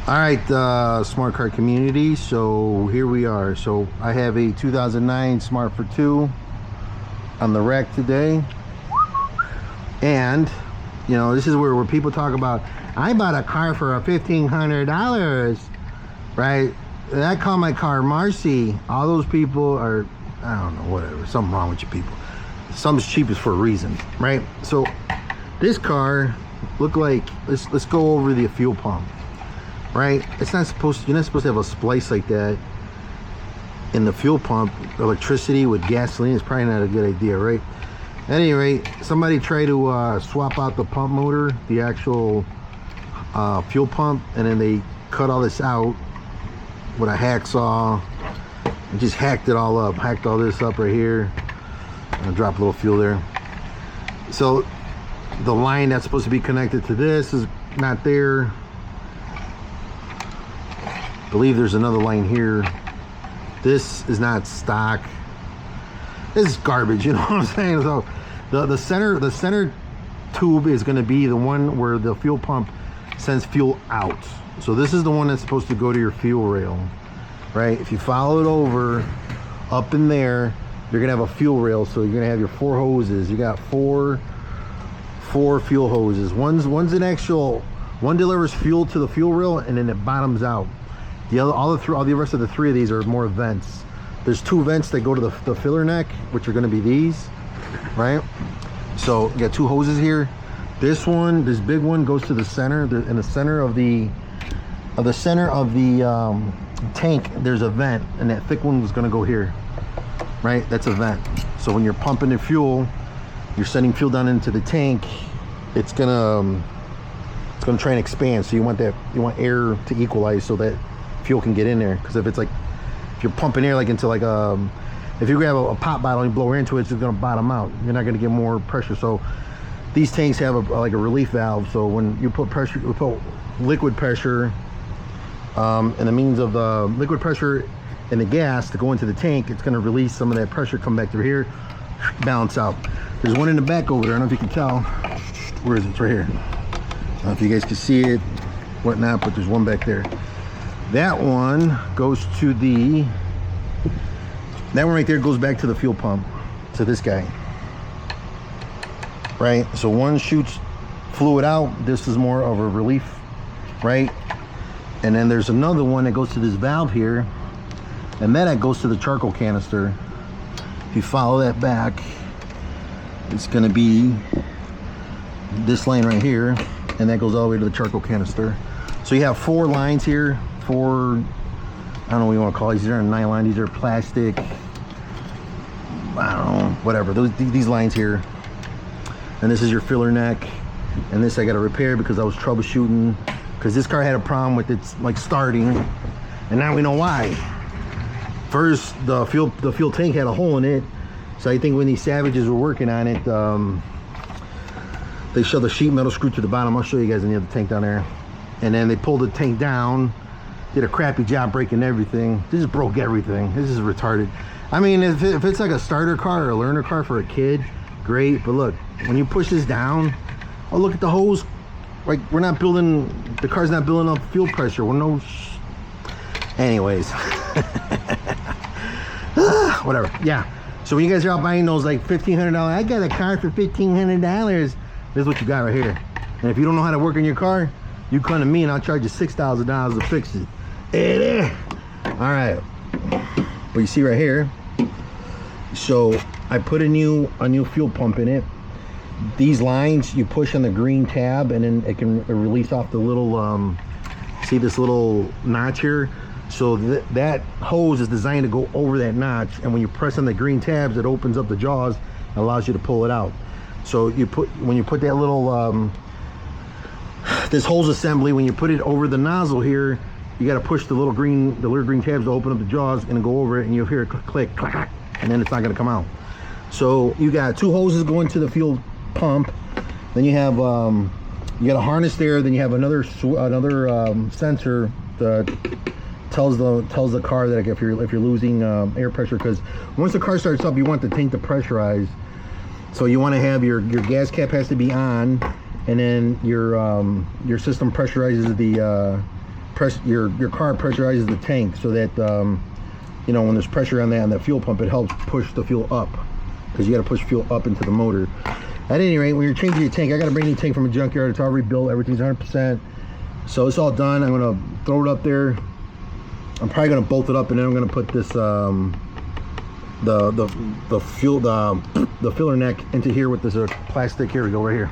All right, smart car community. So here we are. So I have a 2009 Smart Fortwo on the rack today, and you know, this is where people talk about, I bought a car for $1,500, right? And I call my car Marcy. All those people are, I don't know, whatever. Something wrong with you people. Something's cheapest for a reason, right? So this car look like, let's go over the fuel pump. Right, it's not supposed, you're not supposed to have a splice like that in the fuel pump. Electricity with gasoline is probably not a good idea, right? At any rate, somebody tried to swap out the pump motor, the actual fuel pump, and then they cut all this out with a hacksaw and just hacked it all up, hacked all this up right here. I'll drop a little fuel there. So the line that's supposed to be connected to this is not there. I believe there's another line here. This is not stock. This is garbage, you know what I'm saying? So the center tube is going to be the one where the fuel pump sends fuel out. So this is the one that's supposed to go to your fuel rail, right? If you follow it over up in there, you're gonna have a fuel rail. So you're gonna have your 4 hoses. You got four fuel hoses. One's an actual, one delivers fuel to the fuel rail, and then it bottoms out. The other, all the rest of the 3 of these are more vents. There's 2 vents that go to the filler neck, which are going to be these, right? So you got 2 hoses here. This one, this big one, goes to the center. In the center of the tank, there's a vent, and that thick one is going to go here, right? That's a vent. So when you're pumping the fuel, you're sending fuel down into the tank. It's gonna try and expand. So you want air to equalize so that fuel can get in there. Because if you're pumping air like into like if you grab a pop bottle and you blow air into it, it's just gonna bottom out. You're not gonna get more pressure. So these tanks have like a relief valve. So when you put pressure, you put liquid pressure, and the means of the liquid pressure and the gas to go into the tank, it's gonna release some of that pressure, come back through here, balance out. There's one in the back over there. I don't know if you can tell. Where is it? It's right here. I don't know if you guys can see it, whatnot, but there's one back there. That one goes to that one right there goes back to the fuel pump, to this guy, right? So one shoots fluid out. This is more of a relief, right? And then there's another one that goes to this valve here, and then that goes to the charcoal canister. If you follow that back, it's going to be this line right here, and that goes all the way to the charcoal canister. So you have 4 lines here. 4, I don't know what you want to call these. These are nylon, these are plastic, I don't know, whatever. These lines here, and this is your filler neck, and this I got to repair because I was troubleshooting, because this car had a problem with its like starting, and now we know why. First, the fuel tank had a hole in it, so I think when these savages were working on it, they shoved the sheet metal screw to the bottom. I'll show you guys in the other tank down there, and then they pulled the tank down. Did a crappy job breaking everything. They just broke everything. This is retarded. I mean, if it's like a starter car or a learner car for a kid, great. But look, when you push this down, oh, look at the hose. Like, we're not building, the car's not building up fuel pressure. We're no, anyways. Whatever, yeah. So when you guys are out buying those like $1,500, I got a car for $1,500. This is what you got right here. And if you don't know how to work on your car, you come to me and I'll charge you $6,000 to fix it. Hey there. All right. But you see right here, so I put a new fuel pump in it. These lines you push on the green tab, and then it can release off the little see this little notch here. So that hose is designed to go over that notch, and when you press on the green tabs, it opens up the jaws and allows you to pull it out. So when you put that little this hose assembly, when you put it over the nozzle here, you got to push the little green tabs to open up the jaws and go over it, and you'll hear it click, clack, and then it's not going to come out. So you got 2 hoses going to the fuel pump. Then you have you got a harness there. Then you have another sensor that tells the car that if you're losing air pressure, because once the car starts up, you want the tank to pressurize. So you want to have your gas cap has to be on, and then your system pressurizes the your car pressurizes the tank so that you know, when there's pressure on that fuel pump, it helps push the fuel up, because you got to push fuel up into the motor. At any rate, when you're changing your tank, I got to bring new tank from a junkyard. It's all rebuilt, everything's 100%. So it's all done. I'm gonna throw it up there. I'm probably gonna bolt it up, and then I'm gonna put this the filler neck into here with this plastic. Here we go, right here.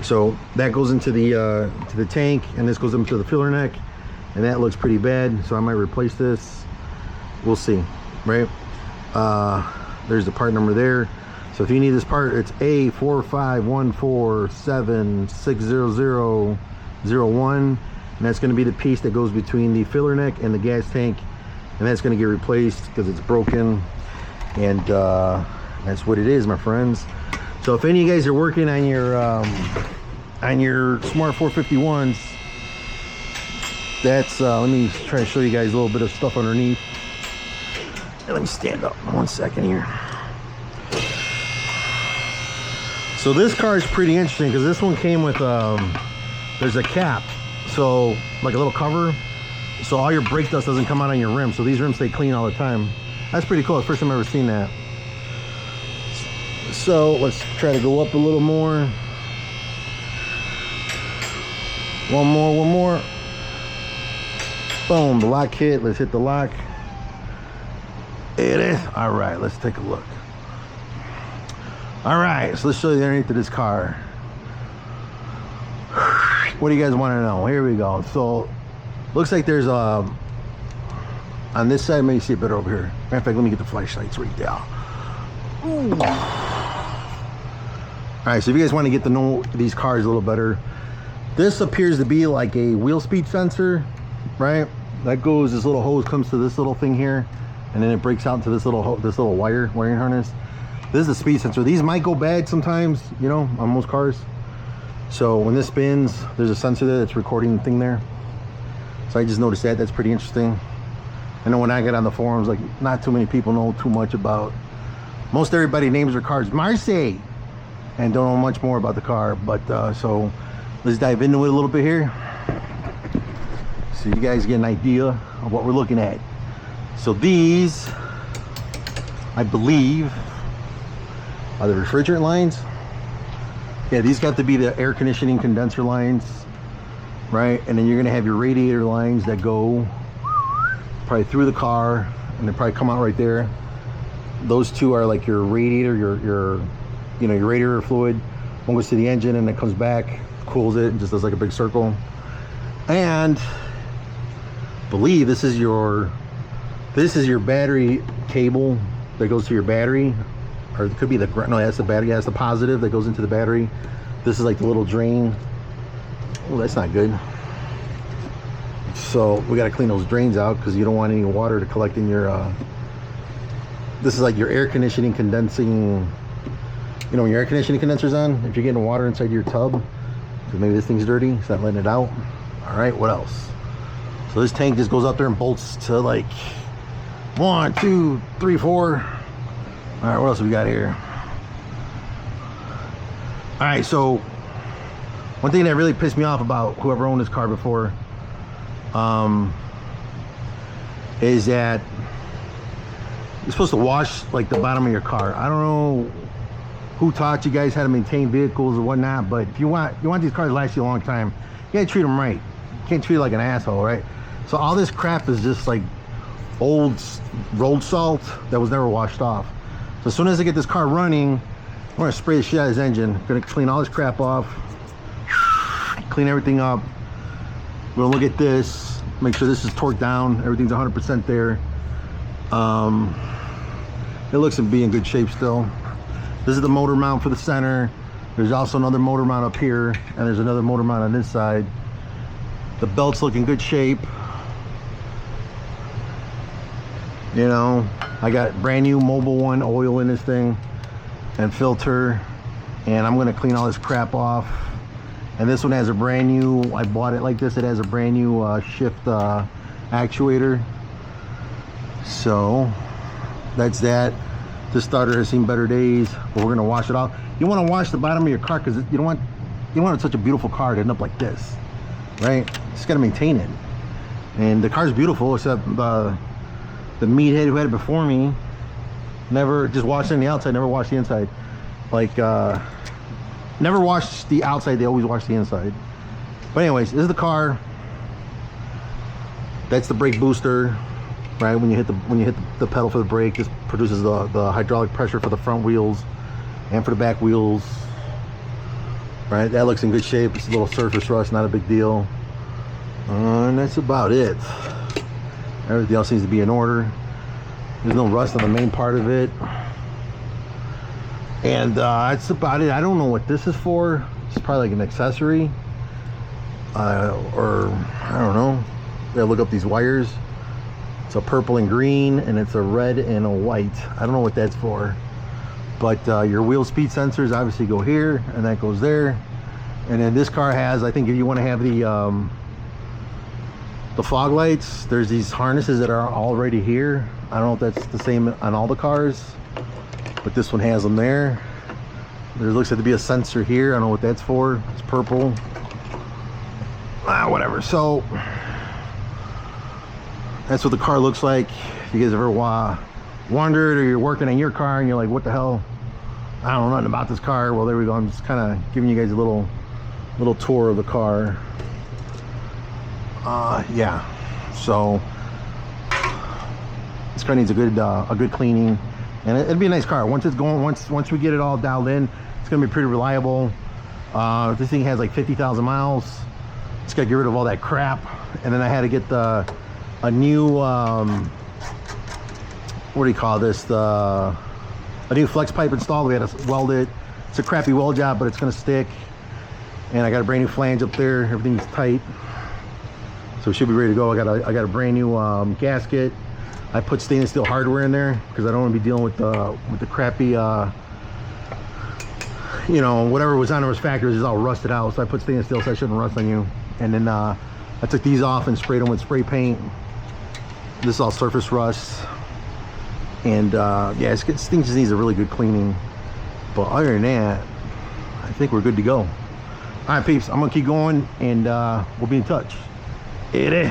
So that goes into the tank, and this goes into the filler neck, and that looks pretty bad. So I might replace this. We'll see, right? There's the part number there. So if you need this part, it's A451476001, and that's going to be the piece that goes between the filler neck and the gas tank, and that's going to get replaced because it's broken. And that's what it is, my friends. So if any of you guys are working on your Smart 451s, that's let me try to show you guys a little bit of stuff underneath. Let me stand up 1 second here. So this car is pretty interesting because this one came with there's a cap, so like a little cover, so all your brake dust doesn't come out on your rims. So these rims stay clean all the time. That's pretty cool. It's the first time I've ever seen that. So let's try to go up a little more. One more. Boom, the lock hit. Let's hit the lock. It is. All right, let's take a look. All right, so let's show you the underneath of this car. What do you guys want to know? Here we go. So looks like there's on this side, maybe see it better over here. Matter of fact, let me get the flashlights right there. Ooh. All right, so if you guys want to get to know these cars a little better, this appears to be like a wheel speed sensor, right? That goes, this little hose comes to this little thing here, and then it breaks out into this little wiring harness. This is the speed sensor. These might go bad sometimes, you know, on most cars. So when this spins, there's a sensor there that's recording the thing there. So I just noticed that. That's pretty interesting. I know when I get on the forums, like, not too many people know too much about, most everybody names their cars Marseille and don't know much more about the car. But so let's dive into it a little bit here so you guys get an idea of what we're looking at. So these, I believe, are the refrigerant lines. Yeah, these got to be the air conditioning condenser lines, right? And then you're gonna have your radiator lines that go probably through the car, and they probably come out right there. Those two are like your radiator, your radiator fluid. One goes to the engine and it comes back, cools it, and just does like a big circle. And I believe this is your battery cable that goes to your battery. Or it could be the, no, that's the battery. Yeah, that's the positive that goes into the battery. This is like the little drain. Oh, that's not good. So we got to clean those drains out because you don't want any water to collect in your this is like your air conditioning condensing, you know, when your air conditioning condenser's on, if you're getting water inside your tub, because maybe this thing's dirty, it's not letting it out. All right, what else? So this tank just goes up there and bolts to like 1, 2, 3, 4. All right, what else we got here? All right, so one thing that really pissed me off about whoever owned this car before is that you're supposed to wash like the bottom of your car. I don't know who taught you guys how to maintain vehicles or whatnot, but if you want these cars to last you a long time, you gotta treat them right. You can't treat it like an asshole, right? So all this crap is just like old road salt that was never washed off. So as soon as I get this car running, I'm gonna spray the shit out of his engine. I'm gonna clean all this crap off, clean everything up. We're gonna look at this, make sure this is torqued down, everything's 100% there. It looks to be in good shape still. This is the motor mount for the center. There's also another motor mount up here, and there's another motor mount on this side. The belts look in good shape. You know, I got brand new Mobil 1 oil in this thing and filter, and I'm gonna clean all this crap off. And this one has a brand new, I bought it like this, it has a brand new shift actuator. So that's that. This starter has seen better days, but we're gonna wash it off. You wanna wash the bottom of your car because you don't want such a beautiful car to end up like this, right? Just gotta maintain it. And the car's beautiful, except the meathead who had it before me never just washed it on the outside, never washed the inside. Like never washed the outside, they always wash the inside. But anyways, this is the car. That's the brake booster, right? When you hit the pedal for the brake, this produces the hydraulic pressure for the front wheels and for the back wheels. Right, that looks in good shape. It's a little surface rust, not a big deal. And that's about it. Everything else seems to be in order. There's no rust on the main part of it. And that's about it. I don't know what this is for. It's probably like an accessory. Or I don't know. We gotta look up these wires. It's a purple and green, and it's a red and a white. I don't know what that's for. But your wheel speed sensors obviously go here, and that goes there. And then this car has, I think if you want to have the fog lights, there's these harnesses that are already here. I don't know if that's the same on all the cars, but this one has them there. There looks like to be a sensor here. I don't know what that's for. It's purple. Whatever. So that's what the car looks like. If you guys ever wondered, or you're working on your car and you're like, what the hell, I don't know nothing about this car, well, there we go. I'm just kind of giving you guys a little tour of the car. Yeah, so this car needs a good cleaning, and it'd be a nice car once it's going. Once we get it all dialed in, it's gonna be pretty reliable. This thing has like 50,000 miles. Just gotta get rid of all that crap, and then I had to get a new what do you call this? A new flex pipe installed. We had to weld it. It's a crappy weld job, but it's gonna stick. And I got a brand new flange up there. Everything's tight, so we should be ready to go. I got a brand new gasket. I put stainless steel hardware in there because I don't want to be dealing with the crappy, you know, whatever was on those factories is all rusted out. So I put stainless steel so I shouldn't rust on you. And then I took these off and sprayed them with spray paint. This is all surface rust. And yeah, this thing just needs a really good cleaning. But other than that, I think we're good to go. All right, peeps, I'm gonna keep going, and we'll be in touch. It is.